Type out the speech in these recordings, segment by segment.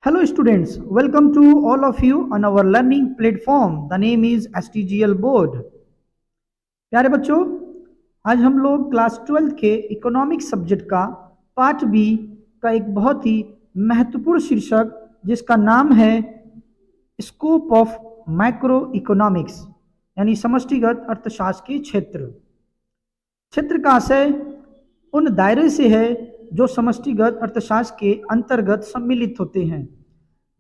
Hello students, welcome to all of you on our learning platform. The name is STGL board. प्यारे बच्चों, आज हम लोग class 12 के इकोनॉमिक सब्जेक्ट का पार्ट बी का एक बहुत ही महत्वपूर्ण शीर्षक जिसका नाम है स्कोप ऑफ मैक्रो इकोनॉमिक्स यानी समष्टिगत अर्थशास्त्र के क्षेत्र का आशय उन दायरे से है जो समष्टिगत अर्थशास्त्र के अंतर्गत सम्मिलित होते हैं,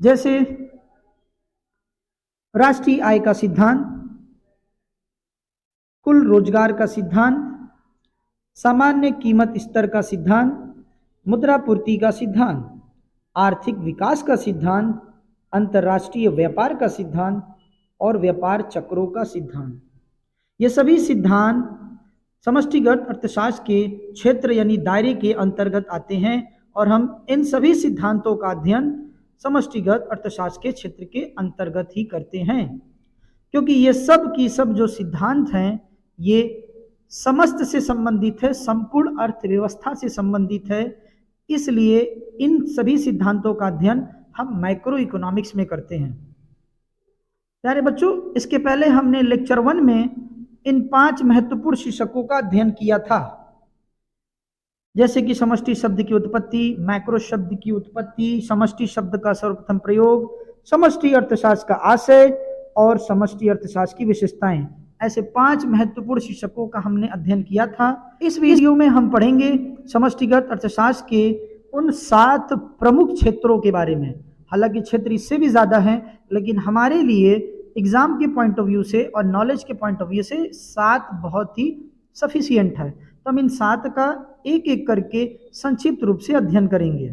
जैसे राष्ट्रीय आय का सिद्धांत, कुल रोजगार का सिद्धांत, सामान्य कीमत स्तर का सिद्धांत, मुद्रा पूर्ति का सिद्धांत, आर्थिक विकास का सिद्धांत, अंतर्राष्ट्रीय व्यापार का सिद्धांत और व्यापार चक्रों का सिद्धांत। ये सभी सिद्धांत समष्टिगत अर्थशास्त्र के क्षेत्र यानी दायरे के अंतर्गत आते हैं और हम इन सभी सिद्धांतों का अध्ययन समष्टिगत अर्थशास्त्र के क्षेत्र के अंतर्गत ही करते हैं, क्योंकि ये सब की सब जो सिद्धांत हैं ये समस्त से संबंधित है, संपूर्ण अर्थव्यवस्था से संबंधित है। इसलिए इन सभी सिद्धांतों का अध्ययन हम मैक्रो इकोनॉमिक्स में करते हैं। प्यारे बच्चों, इसके पहले हमने लेक्चर 1 में इन 5 महत्वपूर्ण शीर्षकों का अध्ययन किया था, जैसे कि समष्टि शब्द की उत्पत्ति, मैक्रो शब्द की उत्पत्ति, समष्टि शब्द का सर्वप्रथम प्रयोग, समष्टि अर्थशास्त्र का आशय और समष्टि अर्थशास्त्र की विशेषताएं। ऐसे 5 महत्वपूर्ण शीर्षकों का हमने अध्ययन किया था। इस वीडियो में हम पढ़ेंगे समष्टिगत अर्थशास्त्र के उन 7 प्रमुख क्षेत्रों के बारे में। हालांकि क्षेत्र इससे भी ज्यादा है, लेकिन हमारे लिए एग्जाम के पॉइंट ऑफ व्यू से और नॉलेज के पॉइंट ऑफ व्यू से 7 बहुत ही सफिशियंट है। तो हम इन 7 का एक एक करके संक्षिप्त रूप से अध्ययन करेंगे।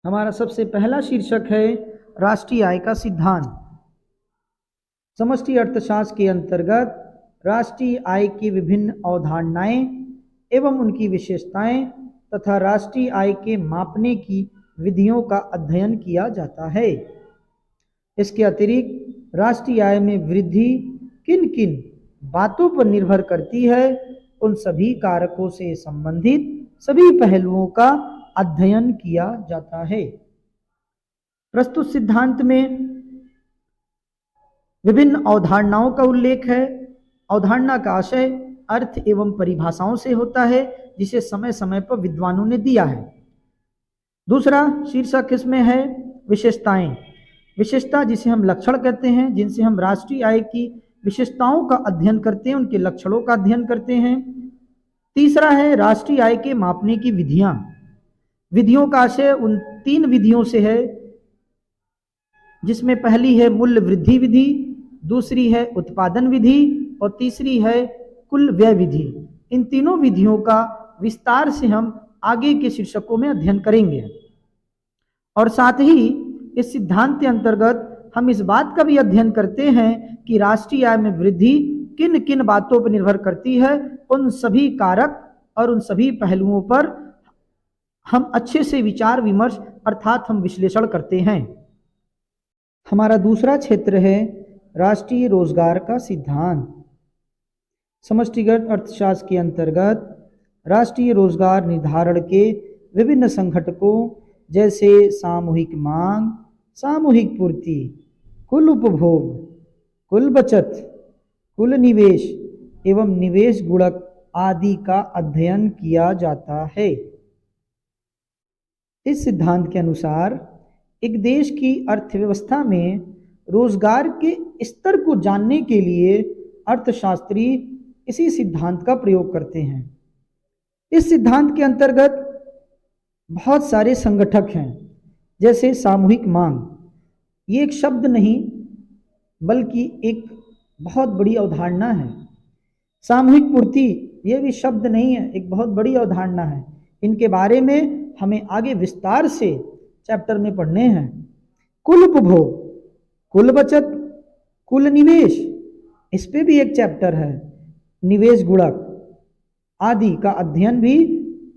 हमारा सबसे पहला शीर्षक है राष्ट्रीय आय का सिद्धांत। समष्टि अर्थशास्त्र के अंतर्गत राष्ट्रीय आय की विभिन्न अवधारणाएं एवं उनकी विशेषताएं तथा राष्ट्रीय आय के मापने की विधियों का अध्ययन किया जाता है। इसके अतिरिक्त राष्ट्रीय आय में वृद्धि किन किन बातों पर निर्भर करती है, उन सभी कारकों से संबंधित सभी पहलुओं का अध्ययन किया जाता है। प्रस्तुत सिद्धांत में विभिन्न अवधारणाओं का उल्लेख है। अवधारणा का आशय अर्थ एवं परिभाषाओं से होता है, जिसे समय समय पर विद्वानों ने दिया है। दूसरा शीर्षक इसमें है विशेषताएं। विशेषता जिसे हम लक्षण कहते हैं, जिनसे हम राष्ट्रीय आय की विशेषताओं का अध्ययन करते हैं, उनके लक्षणों का अध्ययन करते हैं। तीसरा है राष्ट्रीय आय के मापने की विधियां। विधियों का आशय उन 3 विधियों से है, जिसमें पहली है मूल्य वृद्धि विधि, दूसरी है उत्पादन विधि और तीसरी है कुल व्यय विधि। इन तीनों विधियों का विस्तार से हम आगे के शीर्षकों में अध्ययन करेंगे। और साथ ही इस सिद्धांत के अंतर्गत हम इस बात का भी अध्ययन करते हैं कि राष्ट्रीय आय में वृद्धि किन किन बातों पर निर्भर करती है। उन सभी कारक और उन सभी पहलुओं पर हम अच्छे से विचार विमर्श अर्थात हम विश्लेषण करते हैं। हमारा दूसरा क्षेत्र है राष्ट्रीय रोजगार का सिद्धांत। समष्टिगत अर्थशास्त्र के अंतर्गत राष्ट्रीय रोजगार निर्धारण के विभिन्न संघटकों जैसे सामूहिक मांग, सामूहिक पूर्ति, कुल उपभोग, कुल बचत, कुल निवेश एवं निवेश गुणक आदि का अध्ययन किया जाता है। इस सिद्धांत के अनुसार एक देश की अर्थव्यवस्था में रोजगार के स्तर को जानने के लिए अर्थशास्त्री इसी सिद्धांत का प्रयोग करते हैं। इस सिद्धांत के अंतर्गत बहुत सारे संगठक हैं, जैसे सामूहिक मांग। ये एक शब्द नहीं बल्कि एक बहुत बड़ी अवधारणा है। सामूहिक पूर्ति ये भी शब्द नहीं है, एक बहुत बड़ी अवधारणा है। इनके बारे में हमें आगे विस्तार से चैप्टर में पढ़ने हैं। कुल उपभोग, कुल बचत, कुल निवेश, इस पे भी एक चैप्टर है। निवेश गुणक आदि का अध्ययन भी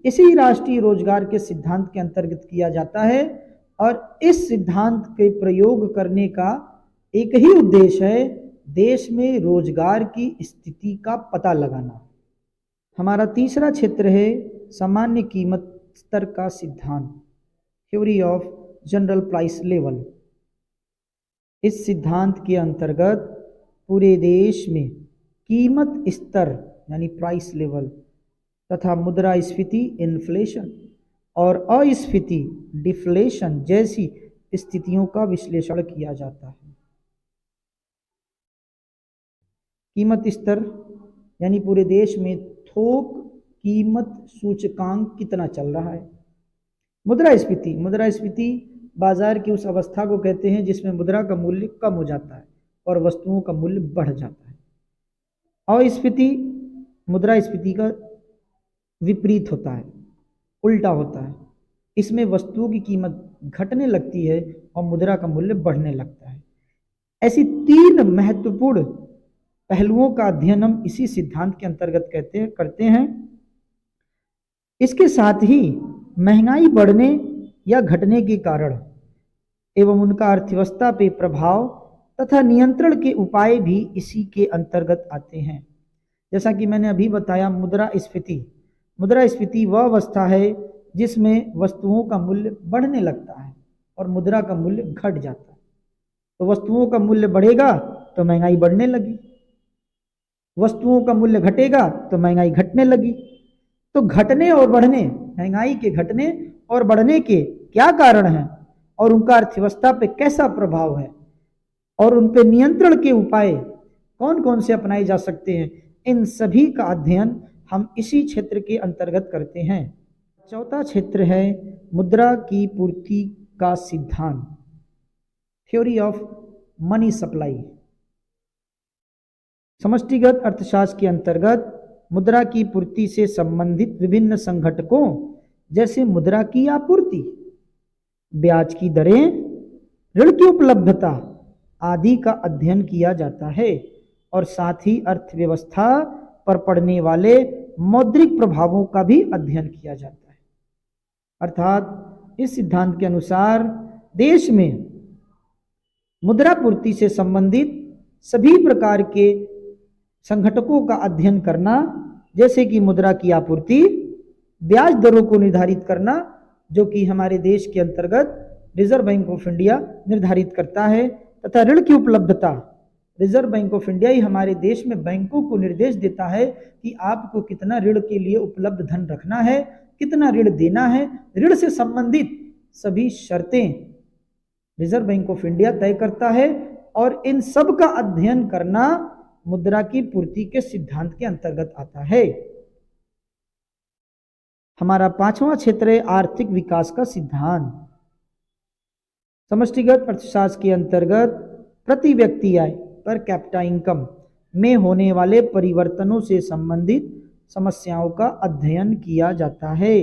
इसी राष्ट्रीय रोजगार के सिद्धांत के अंतर्गत किया जाता है। और इस सिद्धांत के प्रयोग करने का एक ही उद्देश्य है, देश में रोजगार की स्थिति का पता लगाना। हमारा तीसरा क्षेत्र है सामान्य कीमत स्तर का सिद्धांत, theory of general price level. इस सिद्धांत के अंतर्गत पूरे देश में कीमत स्तर यानी प्राइस लेवल तथा मुद्रास्फीति इन्फ्लेशन और अस्फीति डिफ्लेशन जैसी स्थितियों का विश्लेषण किया जाता है। कीमत स्तर यानी पूरे देश में थोक कीमत सूचकांक कितना चल रहा है। मुद्रास्फीति, मुद्रास्फीति बाजार की उस अवस्था को कहते हैं जिसमें मुद्रा का मूल्य कम हो जाता है और वस्तुओं का मूल्य बढ़ जाता है। अस्फीति मुद्रास्फीति का विपरीत होता है, उल्टा होता है। इसमें वस्तुओं की कीमत घटने लगती है और मुद्रा का मूल्य बढ़ने लगता है। ऐसी तीन महत्वपूर्ण पहलुओं का अध्ययन हम इसी सिद्धांत के अंतर्गत करते हैं। इसके साथ ही महंगाई बढ़ने या घटने के कारण एवं उनका अर्थव्यवस्था पे प्रभाव तथा नियंत्रण के उपाय भी इसी के अंतर्गत आते हैं। जैसा कि मैंने अभी बताया, मुद्रास्फीति, मुद्रास्फीति वह अवस्था है जिसमें वस्तुओं का मूल्य बढ़ने लगता है और मुद्रा का मूल्य घट जाता है। तो वस्तुओं का मूल्य बढ़ेगा तो महंगाई बढ़ने लगी, वस्तुओं का मूल्य घटेगा तो महंगाई घटने लगी। तो घटने और बढ़ने, महंगाई के घटने और बढ़ने के क्या कारण हैं और उनका अर्थव्यवस्था पे कैसा प्रभाव है और उन पे नियंत्रण के उपाय कौन कौन से अपनाए जा सकते हैं, इन सभी का अध्ययन हम इसी क्षेत्र के अंतर्गत करते हैं। चौथा क्षेत्र है मुद्रा की पूर्ति का सिद्धांत, थ्योरी ऑफ मनी सप्लाई। समष्टिगत अर्थशास्त्र के अंतर्गत मुद्रा की पूर्ति से संबंधित विभिन्न संघटकों जैसे मुद्रा की आपूर्ति, ब्याज की दरें, ऋण की उपलब्धता आदि का अध्ययन किया जाता है और साथ ही अर्थव्यवस्था पर पड़ने वाले मौद्रिक प्रभावों का भी अध्ययन किया जाता है। अर्थात इस सिद्धांत के अनुसार देश में मुद्रा पूर्ति से संबंधित सभी प्रकार के संघटकों का अध्ययन करना, जैसे कि मुद्रा की आपूर्ति, ब्याज दरों को निर्धारित करना जो कि हमारे देश के अंतर्गत रिजर्व बैंक ऑफ इंडिया निर्धारित करता है, तथा ऋण की उपलब्धता, रिजर्व बैंक ऑफ इंडिया ही हमारे देश में बैंकों को निर्देश देता है कि आपको कितना ऋण के लिए उपलब्ध धन रखना है, कितना ऋण देना है। ऋण से संबंधित सभी शर्तें रिजर्व बैंक ऑफ इंडिया तय करता है और इन सब का अध्ययन करना मुद्रा की पूर्ति के सिद्धांत के अंतर्गत आता है। हमारा पांचवा क्षेत्र है आर्थिक विकास का सिद्धांत। समष्टिगत अर्थशास्त्र के अंतर्गत प्रति व्यक्ति आय, पर कैपिटा इनकम में होने वाले परिवर्तनों से संबंधित समस्याओं का अध्ययन किया जाता है।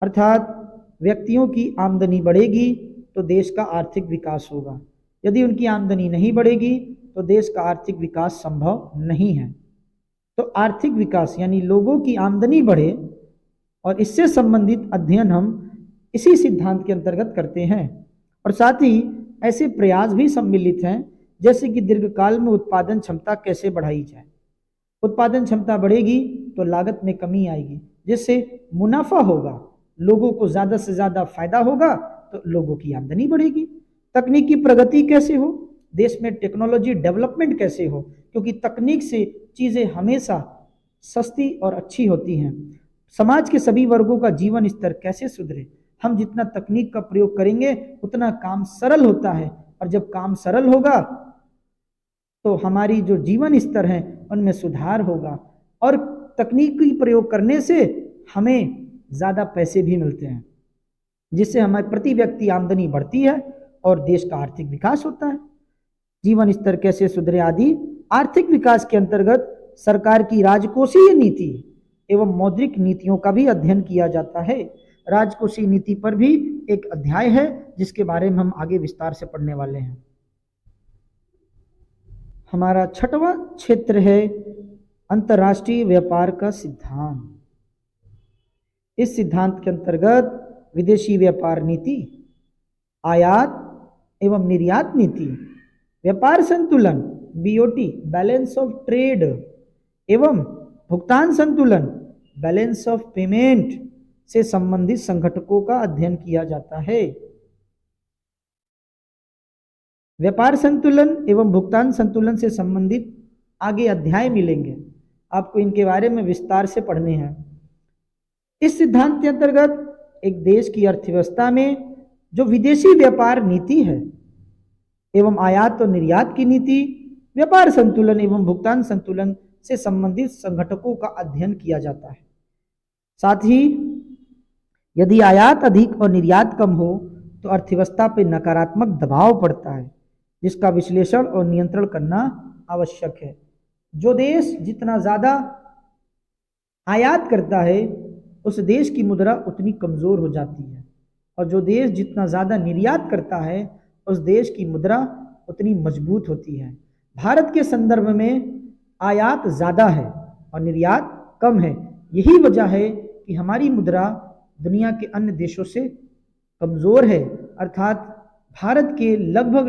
अर्थात व्यक्तियों की आमदनी बढ़ेगी तो देश का आर्थिक विकास होगा, यदि उनकी आमदनी नहीं बढ़ेगी तो देश का आर्थिक विकास संभव नहीं है। तो आर्थिक विकास यानी लोगों की आमदनी बढ़े और इससे संबंधित अध्ययन हम इसी सिद्धांत के अंतर्गत करते हैं। और साथ ही ऐसे प्रयास भी सम्मिलित हैं जैसे कि दीर्घकाल में उत्पादन क्षमता कैसे बढ़ाई जाए। उत्पादन क्षमता बढ़ेगी तो लागत में कमी आएगी, जिससे मुनाफा होगा, लोगों को ज़्यादा से ज़्यादा फायदा होगा तो लोगों की आमदनी बढ़ेगी। तकनीकी प्रगति कैसे हो, देश में टेक्नोलॉजी डेवलपमेंट कैसे हो, क्योंकि तकनीक से चीज़ें हमेशा सस्ती और अच्छी होती हैं। समाज के सभी वर्गों का जीवन स्तर कैसे सुधरे, हम जितना तकनीक का प्रयोग करेंगे उतना काम सरल होता है, और जब काम सरल होगा तो हमारी जो जीवन स्तर है उनमें सुधार होगा, और तकनीकी प्रयोग करने से हमें ज़्यादा पैसे भी मिलते हैं, जिससे हमारे प्रति व्यक्ति आमदनी बढ़ती है और देश का आर्थिक विकास होता है। जीवन स्तर कैसे सुधरे आदि आर्थिक विकास के अंतर्गत सरकार की राजकोषीय नीति एवं मौद्रिक नीतियों का भी अध्ययन किया जाता है। राजकोषीय नीति पर भी एक अध्याय है जिसके बारे में हम आगे विस्तार से पढ़ने वाले हैं। हमारा छठवां क्षेत्र है अंतर्राष्ट्रीय व्यापार का सिद्धांत। इस सिद्धांत के अंतर्गत विदेशी व्यापार नीति, आयात एवं निर्यात नीति, व्यापार संतुलन बीओटी बैलेंस ऑफ ट्रेड एवं भुगतान संतुलन बैलेंस ऑफ पेमेंट से संबंधित संघटकों का अध्ययन किया जाता है। व्यापार संतुलन एवं भुगतान संतुलन से संबंधित आगे अध्याय मिलेंगे, आपको इनके बारे में विस्तार से पढ़ने हैं। इस सिद्धांत के अंतर्गत एक देश की अर्थव्यवस्था में जो विदेशी व्यापार नीति है एवं आयात और निर्यात की नीति, व्यापार संतुलन एवं भुगतान संतुलन से संबंधित संघटकों का अध्ययन किया जाता है। साथ ही यदि आयात अधिक और निर्यात कम हो तो अर्थव्यवस्था पर नकारात्मक दबाव पड़ता है, जिसका विश्लेषण और नियंत्रण करना आवश्यक है। जो देश जितना ज्यादा आयात करता है उस देश की मुद्रा उतनी कमजोर हो जाती है, और जो देश जितना ज्यादा निर्यात करता है उस देश की मुद्रा उतनी मजबूत होती है। भारत के संदर्भ में आयात ज्यादा है और निर्यात कम है। यही वजह है कि हमारी मुद्रा दुनिया के अन्य देशों से कमजोर है, अर्थात भारत के लगभग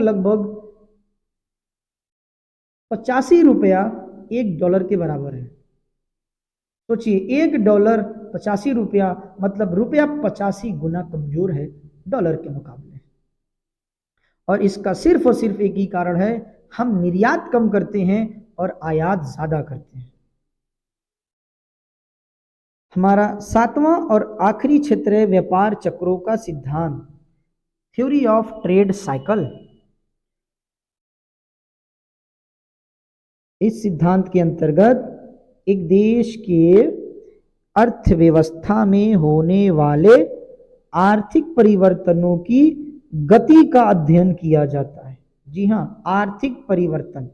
85 रुपया $1 के बराबर है। सोचिए, $1 85 रुपया, मतलब रुपया 85 गुना कमजोर है डॉलर के मुकाबले। और इसका सिर्फ और सिर्फ एक ही कारण है, हम निर्यात कम करते हैं और आयात ज्यादा करते हैं। हमारा 7वां और आखिरी क्षेत्र है व्यापार चक्रों का सिद्धांत, थ्योरी ऑफ ट्रेड साइकिल। इस सिद्धांत के अंतर्गत एक देश के अर्थव्यवस्था में होने वाले आर्थिक परिवर्तनों की गति का अध्ययन किया जाता है। जी हाँ, आर्थिक परिवर्तन।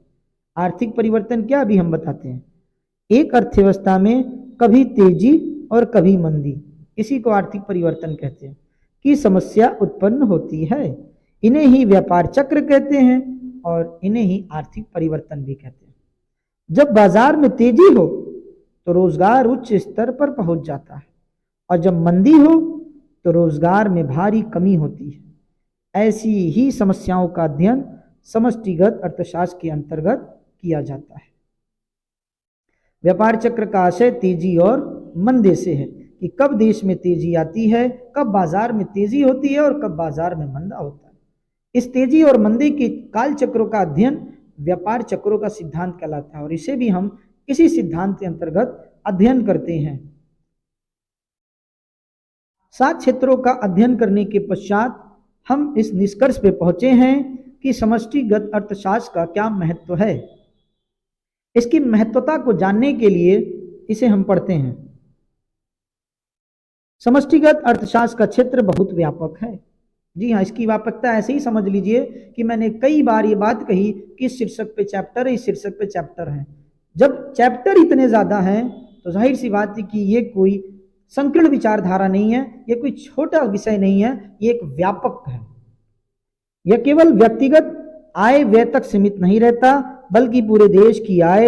आर्थिक परिवर्तन क्या, अभी हम बताते हैं। एक अर्थव्यवस्था में कभी तेजी और कभी मंदी, इसी को आर्थिक परिवर्तन कहते हैं, की समस्या उत्पन्न होती है। इन्हें ही व्यापार चक्र कहते हैं और इन्हें ही आर्थिक परिवर्तन भी कहते हैं। जब बाजार में तेजी हो तो रोजगार उच्च स्तर पर पहुंच जाता है, और जब मंदी हो तो रोजगार में भारी कमी होती है। ऐसी ही समस्याओं का अध्ययन समष्टिगत अर्थशास्त्र के अंतर्गत किया जाता है। व्यापार चक्र का आशय तेजी और मंदे से है कि कब देश में तेजी आती है, कब बाजार में तेजी होती है और कब बाजार में मंदा होता है। इस तेजी और मंदे के काल चक्रों का अध्ययन व्यापार चक्रों का सिद्धांत कहलाता है, और इसे भी हम इसी सिद्धांत के अंतर्गत अध्ययन करते हैं। 7 क्षेत्रों का अध्ययन करने के पश्चात हम इस निष्कर्ष पे पहुंचे हैं कि समष्टिगत अर्थशास्त्र का क्या महत्व है। इसकी महत्वता को जानने के लिए इसे हम पढ़ते हैं। समष्टिगत अर्थशास्त्र का क्षेत्र बहुत व्यापक है। जी हाँ, इसकी व्यापकता ऐसे ही समझ लीजिए कि मैंने कई बार ये बात कही कि इस शीर्षक पे चैप्टर है, इस शीर्षक पे चैप्टर है। जब चैप्टर इतने ज्यादा हैं तो जाहिर सी बात है कि ये कोई संकीर्ण विचारधारा नहीं है, ये कोई छोटा विषय नहीं है, ये एक व्यापक है। यह केवल व्यक्तिगत आय व्यय तक सीमित नहीं रहता, बल्कि पूरे देश की आय,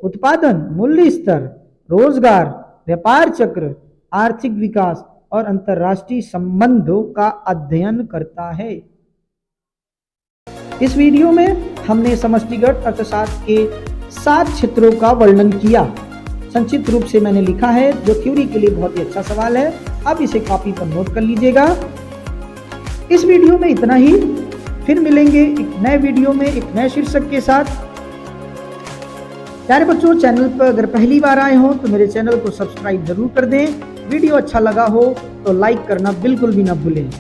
उत्पादन, मूल्य स्तर, रोजगार, व्यापार चक्र, आर्थिक विकास और अंतरराष्ट्रीय संबंधों का अध्ययन करता है। इस वीडियो में हमने समष्टिगत अर्थशास्त्र के 7 क्षेत्रों का वर्णन किया। संक्षिप्त रूप से मैंने लिखा है, जो थ्योरी के लिए बहुत ही अच्छा सवाल है। आप इसे कॉपी पर नोट कर लीजिएगा। इस वीडियो में इतना ही, फिर मिलेंगे एक नए वीडियो में एक नए शीर्षक के साथ। प्यारे बच्चों, चैनल पर अगर पहली बार आए हो तो मेरे चैनल को सब्सक्राइब जरूर कर दें। वीडियो अच्छा लगा हो तो लाइक करना बिल्कुल भी ना भूलें।